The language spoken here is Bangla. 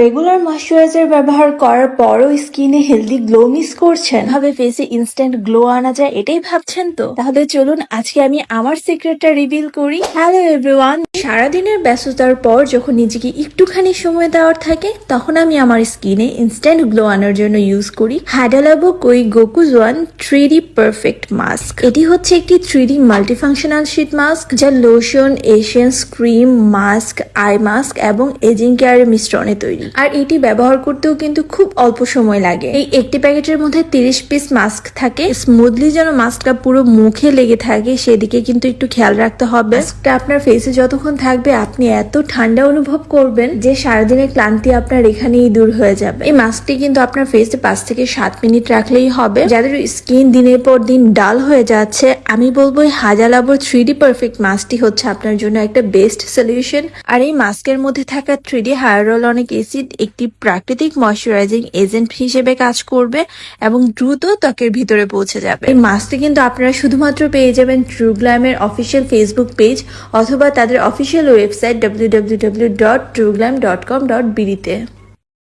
রেগুলার ময়শ্চারাইজার ব্যবহার করার পরও স্কিনে হেলদি গ্লো মিস করছেন, ভাবে ফেসে ইনস্ট্যান্ট গ্লো আনা যায় এটাই ভাবছেন তো? তাহলে চলুন আজকে আমি আমার সিক্রেটটা রিভিল করি। হ্যালো এভরিওয়ান, সারাদিনের ব্যস্ততার পর যখন নিজেকে একটুখানি সময় দেওয়ার থাকে তখন আমি আমার স্কিনে ইনস্ট্যান্ট গ্লো আনার জন্য ইউজ করি হাডা ল্যাবো কোই গোকুজওয়ান 3D পারফেক্ট মাস্ক। এটি হচ্ছে একটি 3D মাল্টিফাংশনাল শীট মাস্ক যা lotion, essence, cream, mask, eye mask এবং এজিং কেয়ারের মিশ্রণে তৈরি। আর এটি ব্যবহার করতেও কিন্তু খুব অল্প সময় লাগে। এই একটি প্যাকেটের মধ্যে 30 পিস মাস্ক থাকে। স্মুথলি যেন মাস্কটা পুরো মুখে লেগে থাকে সেদিকে কিন্তু একটু খেয়াল রাখতে হবে। মাস্কটা আপনার ফেসে যতক্ষণ থাকবে আপনি এত ঠান্ডা অনুভব করবেন যে সারাদিনের ক্লান্তি আপনার এখানেই দূর হয়ে যাবে। এই মাস্কটি কিন্তু আপনার ফেসে 5 থেকে 7 মিনিট রাখলেই হবে। যাদের স্কিন দিনের পর দিন ডাল হয়ে যাচ্ছে, আমি বলবো এই হাডা ল্যাবোর 3D পারফেক্ট মাস্কটি হচ্ছে আপনার জন্য একটা বেস্ট সলিউশন। আর এই মাস্কের মধ্যে থাকা 3D হায়ালুরনিক অ্যাসিড একটি প্রাকৃতিক ময়শ্চারাইজিং এজেন্ট হিসেবে কাজ করবে এবং দ্রুত ত্বকের ভিতরে পৌঁছে যাবে। এই মাস্কটি কিন্তু আপনারা শুধুমাত্র পেয়ে যাবেন ট্রুগ্ল্যামের অফিসিয়াল ফেসবুক পেজ অথবা তাদের অফিসিয়াল ওয়েবসাইট www.trueglam.com.bd তে।